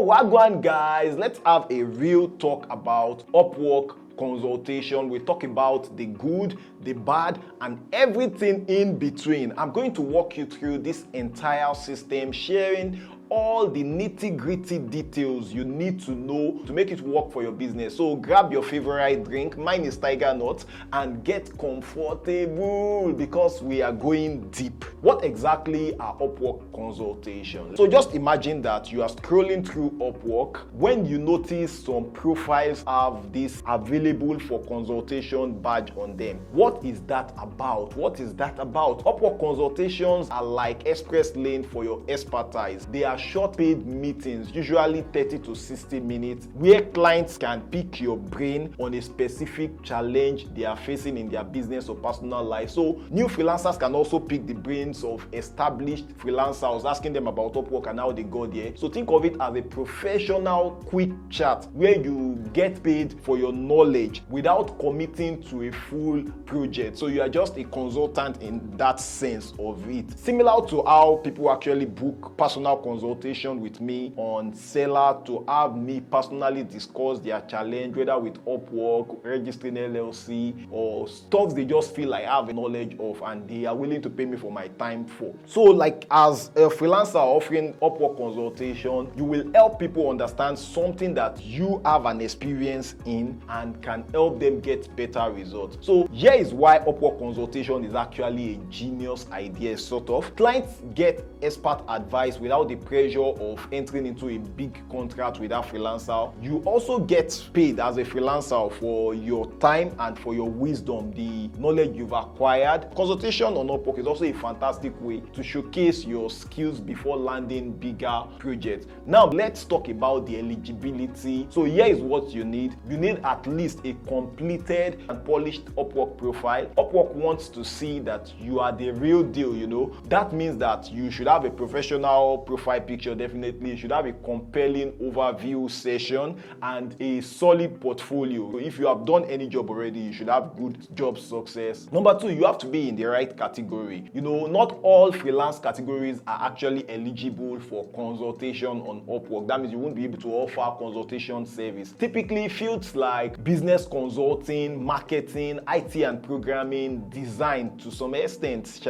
Wagwan guys, let's have a real talk about Upwork Consultation. We talk about the good, the bad, and everything in between. I'm going to walk you through this entire system, sharing all the nitty-gritty details you need to know to make it work for your business. So grab your favorite drink, mine is Tiger Nut, and get comfortable because we are going deep. What exactly are Upwork consultations? So just imagine that you are scrolling through Upwork when you notice some profiles have this available for consultation badge on them. What is that about? What is that about? Upwork consultations are like express lane for your expertise. They are short paid meetings, usually 30 to 60 minutes, where clients can pick your brain on a specific challenge they are facing in their business or personal life. So new freelancers can also pick the brains of established freelancers, asking them about Upwork and how they got there. So think of it as a professional quick chat where you get paid for your knowledge without committing to a full project. So you are just a consultant in that sense of it. Similar to how people actually book personal consultation with me on Seller to have me personally discuss their challenge, whether with Upwork, registering LLC, or stuff they just feel like I have knowledge of and they are willing to pay me for my time for. So like as a freelancer offering Upwork consultation, you will help people understand something that you have an experience in and can help them get better results. So here is why Upwork consultation is actually a genius idea, sort of. Clients get expert advice without the pressure of entering into a big contract with that freelancer. You also get paid as a freelancer for your time and for your wisdom, the knowledge you've acquired. Consultation on Upwork is also a fantastic way to showcase your skills before landing bigger projects. Now let's talk about the eligibility. So here is what you need. You need at least a completed and polished Upwork profile. Upwork wants to see that you are the real deal, you know. That means that you should have a professional profile picture, definitely. You should have a compelling overview session and a solid portfolio. If you have done any job already, you should have good job success. Number two, you have to be in the right category. You know, not all freelance categories are actually eligible for consultation on Upwork. That means you won't be able to offer consultation service. Typically, fields like business consulting, marketing, IT and programming, design to some extent,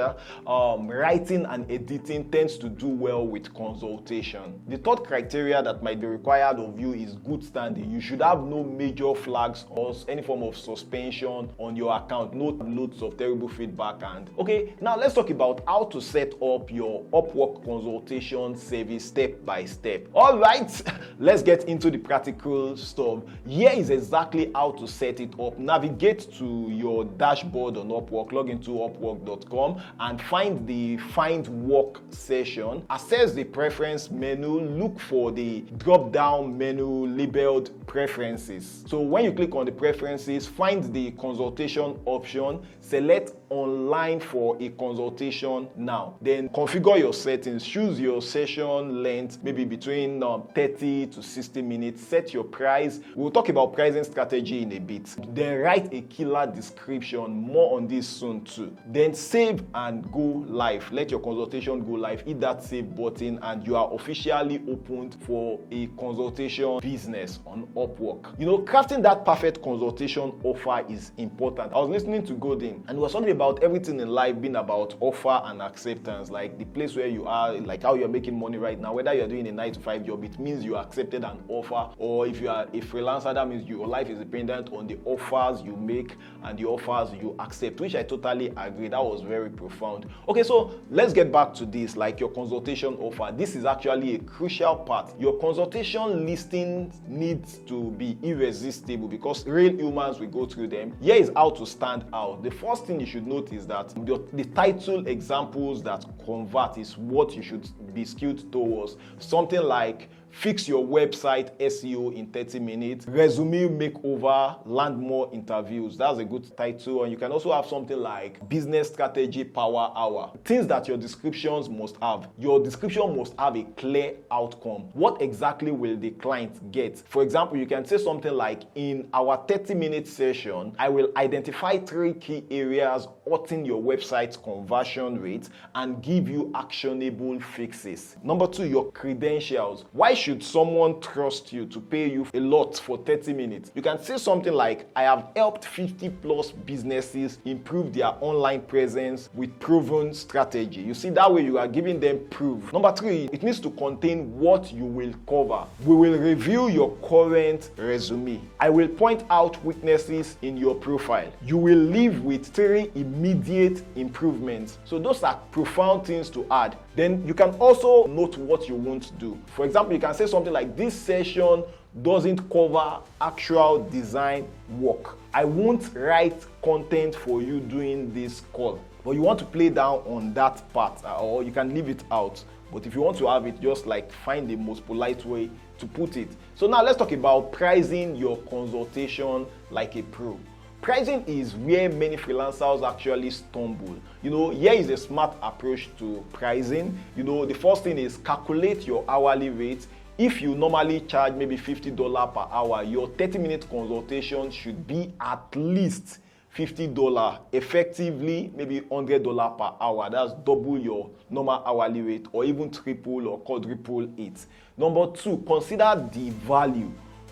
writing and editing tends to do well with consultation. The third criteria that might be required of you is good standing. You should have no major flags or any form of suspension on your account, no loads of terrible feedback. And okay, now let's talk about how to set up your Upwork consultation service step by step. All right, let's get into the practical stuff. Here is exactly how to set it up. Navigate to your dashboard on Upwork, log into upwork.com and find the Find Work session. Access the preference menu, look for the drop-down menu labeled Preferences. So when you click on the Preferences, find the consultation option, select Online for a consultation now. Then configure your settings, choose your session length, maybe between 30 to 60 minutes, set your price. We'll talk about pricing strategy in a bit. Then write a killer description, more on this soon too. Then save and go live. Let your consultation go live, hit that save button and you are officially opened for a consultation business on Upwork. You know, crafting that perfect consultation offer is important. I was listening to Godin and he was talking about everything in life being about offer and acceptance, like the place where you are, like how you're making money right now. Whether you're doing a 9-to-5 job, it means you accepted an offer, or if you are a freelancer, that means your life is dependent on the offers you make and the offers you accept, which I totally agree. That was very profound. Okay, so let's get back to this, like your consultation offer. This is actually a crucial part. Your consultation listing needs to be irresistible because real humans will go through them. Here is how to stand out. The first thing you should note is that the title examples that convert is what you should be skewed towards. Something like fix your website SEO in 30 minutes, resume makeover, land more interviews. That's a good title. And you can also have something like business strategy power hour. Things that your descriptions must have. Your description must have a clear outcome. What exactly will the client get? For example, you can say something like, in our 30-minute session, I will identify 3 key areas cutting your website's conversion rate and give you actionable fixes. Number 2, your credentials. Why should someone trust you to pay you a lot for 30 minutes? You can say something like, I have helped 50 plus businesses improve their online presence with proven strategy. You see, that way you are giving them proof. Number 3, it needs to contain what you will cover. We will review your current resume. I will point out weaknesses in your profile. You will leave with 3 immediate improvements. So those are profound things to add. Then you can also note what you won't do. For example, you can say something like, this session doesn't cover actual design work. I won't write content for you during this call. But you want to play down on that part, or you can leave it out. But if you want to have it, just like find the most polite way to put it. So now let's talk about pricing your consultation like a pro. Pricing is where many freelancers actually stumble. Here is a smart approach to pricing. The first thing is calculate your hourly rate. If you normally charge maybe $50 per hour, your 30-minute consultation should be at least $50, effectively maybe $100 per hour. That's double your normal hourly rate, or even triple or quadruple it. Number 2, consider the value.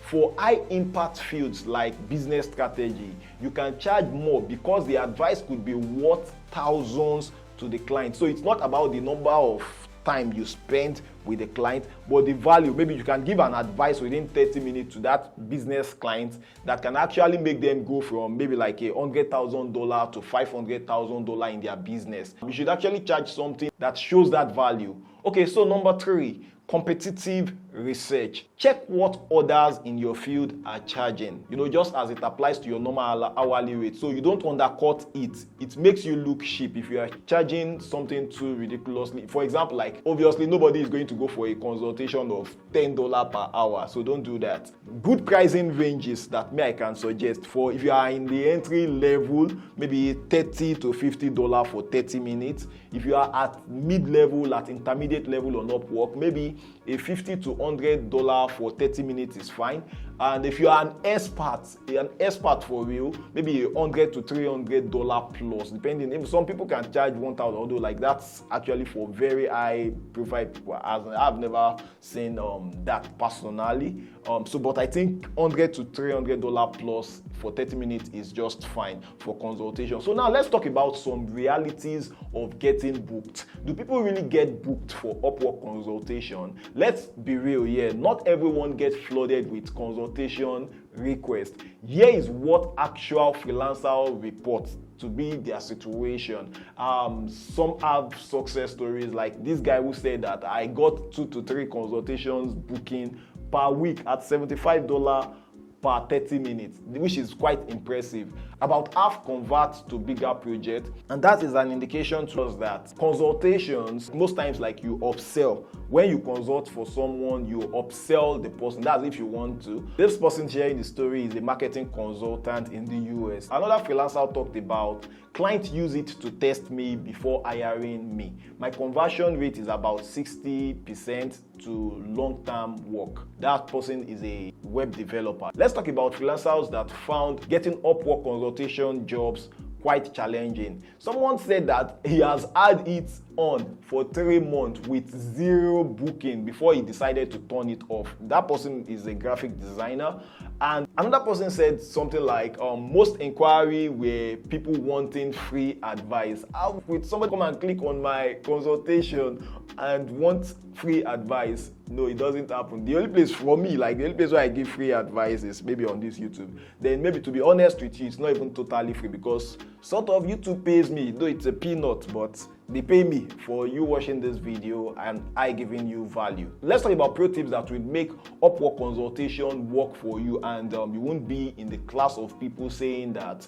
For high impact fields like business strategy, you can charge more because the advice could be worth thousands to the client. So it's not about the number of time you spend with the client, but the value. Maybe you can give an advice within 30 minutes to that business client that can actually make them go from maybe like $100,000 to $500,000 in their business. You should actually charge something that shows that value. Okay, so number 3, competitive research. Check what others in your field are charging, just as it applies to your normal hourly rate. So you don't undercut it. It makes you look cheap if you are charging something too ridiculously. For example, like obviously nobody is going to go for a consultation of $10 per hour. So don't do that. Good pricing ranges that I can suggest for if you are in the entry level, maybe $30 to $50 for 30 minutes. If you are at mid-level, at intermediate level on Upwork, maybe a $50 to $100 for 30 minutes is fine. And if you are an expert for real, maybe $100 to $300 plus, depending. If some people can charge $1,000, although like that's actually for very high profile people. I've never seen that personally. But I think $100 to $300 plus for 30 minutes is just fine for consultation. So now let's talk about some realities of getting booked. Do people really get booked for Upwork consultation? Let's be real here. Not everyone gets flooded with consultation requests. Here is what actual freelancer reports to be their situation. Some have success stories, like this guy who said that I got 2 to 3 consultations booking per week at $75 per 30 minutes, which is quite impressive. About half convert to bigger projects, and that is an indication to us that consultations, most times like you upsell. When you consult for someone, you upsell the person. That's if you want to. This person sharing the story is a marketing consultant in the US. Another freelancer talked about clients use it to test me before hiring me. My conversion rate is about 60% to long-term work. That person is a web developer. Let's talk about freelancers that found getting Upwork consultation jobs quite challenging. Someone said that he has had it on for 3 months with 0 booking before he decided to turn it off. That person is a graphic designer. And another person said something like, most inquiry were people wanting free advice. How would somebody come and click on my consultation and want free advice? No, it doesn't happen. The only place for me, the only place where I give free advice is maybe on this YouTube. Then maybe, to be honest with you, it's not even totally free, because sort of YouTube pays me, though it's a peanut, but they pay me for you watching this video and I giving you value. Let's talk about pro tips that will make Upwork consultation work for you, and you won't be in the class of people saying that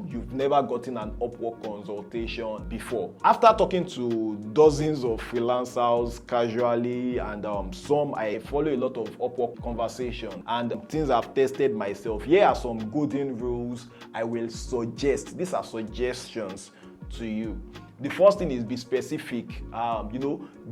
you've never gotten an Upwork consultation before. After talking to dozens of freelancers casually, and I follow a lot of Upwork conversation and things I've tested myself, here are some golden rules I will suggest. These are suggestions to you. The first thing is be specific.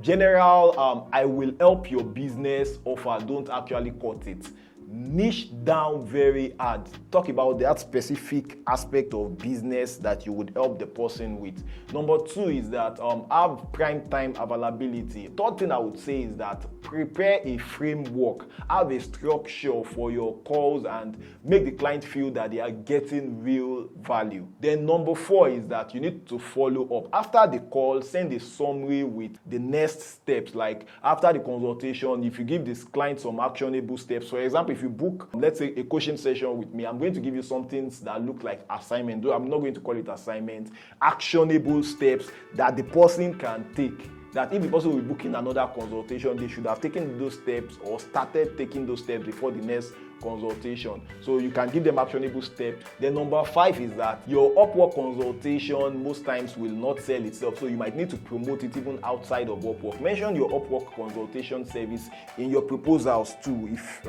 General, I will help your business offer. Don't actually cut it. niche down very hard. Talk about that specific aspect of business that you would help the person with. Number 2 is that have prime time availability. Third thing I would say is that prepare a framework, have a structure for your calls and make the client feel that they are getting real value. Then number 4 is that you need to follow up. After the call, send a summary with the next steps. Like after the consultation, if you give this client some actionable steps, for example, if you book, let's say, a coaching session with me, I'm going to give you some things that look like assignment, though I'm not going to call it assignment, actionable steps that the person can take. That if the person will be booking another consultation, they should have taken those steps or started taking those steps before the next consultation. So you can give them actionable steps. Then number 5 is that your Upwork consultation most times will not sell itself, so you might need to promote it even outside of Upwork. Mention your Upwork consultation service in your proposals too, if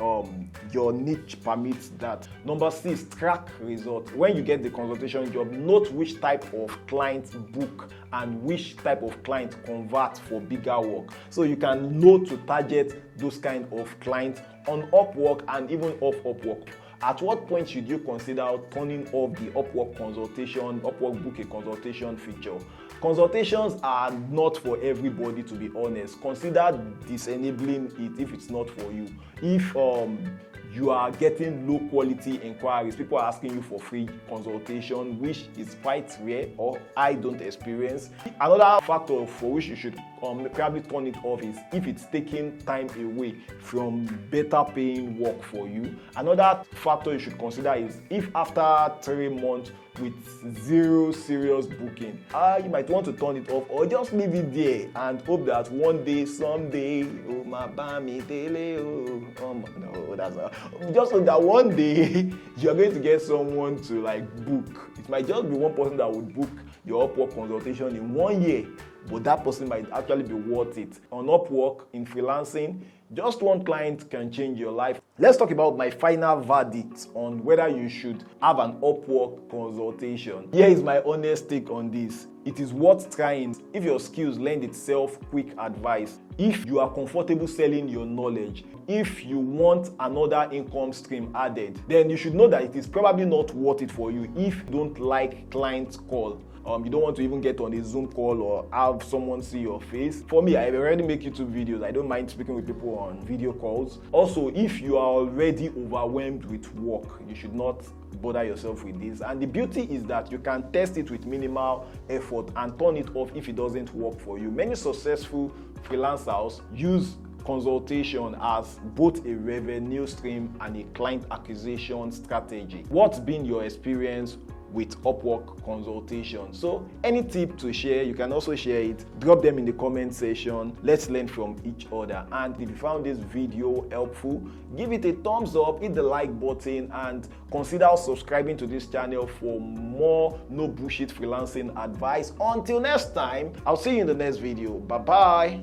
your niche permits that. Number 6, track results. When you get the consultation job, note which type of client book and which type of client convert for bigger work, so you can know to target those kind of clients on Upwork and even off Upwork. At what point should you consider turning off the Upwork consultation, Upwork book a consultation feature? Consultations are not for everybody, to be honest. Consider disabling it if it's not for you. If you are getting low quality inquiries, people are asking you for free consultation, which is quite rare or I don't experience. Another factor for which you should probably turn it off is if it's taking time away from better paying work for you. Another factor you should consider is if after 3 months with 0 serious booking, you might want to turn it off or just leave it there and hope that one day, someday, just so that one day you're going to get someone to like book. It might just be one person that would book your Upwork consultation in 1 year, but that person might actually be worth it. On Upwork, in freelancing, just one client can change your life. Let's talk about my final verdict on whether you should have an Upwork consultation. Here is my honest take on this. It is worth trying if your skills lend itself quick advice, if you are comfortable selling your knowledge, if you want another income stream added, then you should know that it is probably not worth it for you if you don't like client call. You don't want to even get on a Zoom call or have someone see your face. For me, I already make YouTube videos. I don't mind speaking with people on video calls. Also, if you are already overwhelmed with work, you should not bother yourself with this. And the beauty is that you can test it with minimal effort and turn it off if it doesn't work for you. Many successful freelancers use consultation as both a revenue stream and a client acquisition strategy. What's been your experience with Upwork consultation? So any tip to share, you can also share it. Drop them in the comment section. Let's learn from each other. And if you found this video helpful, give it a thumbs up, hit the like button, and consider subscribing to this channel for more no bullshit freelancing advice. Until next time, I'll see you in the next video. Bye bye.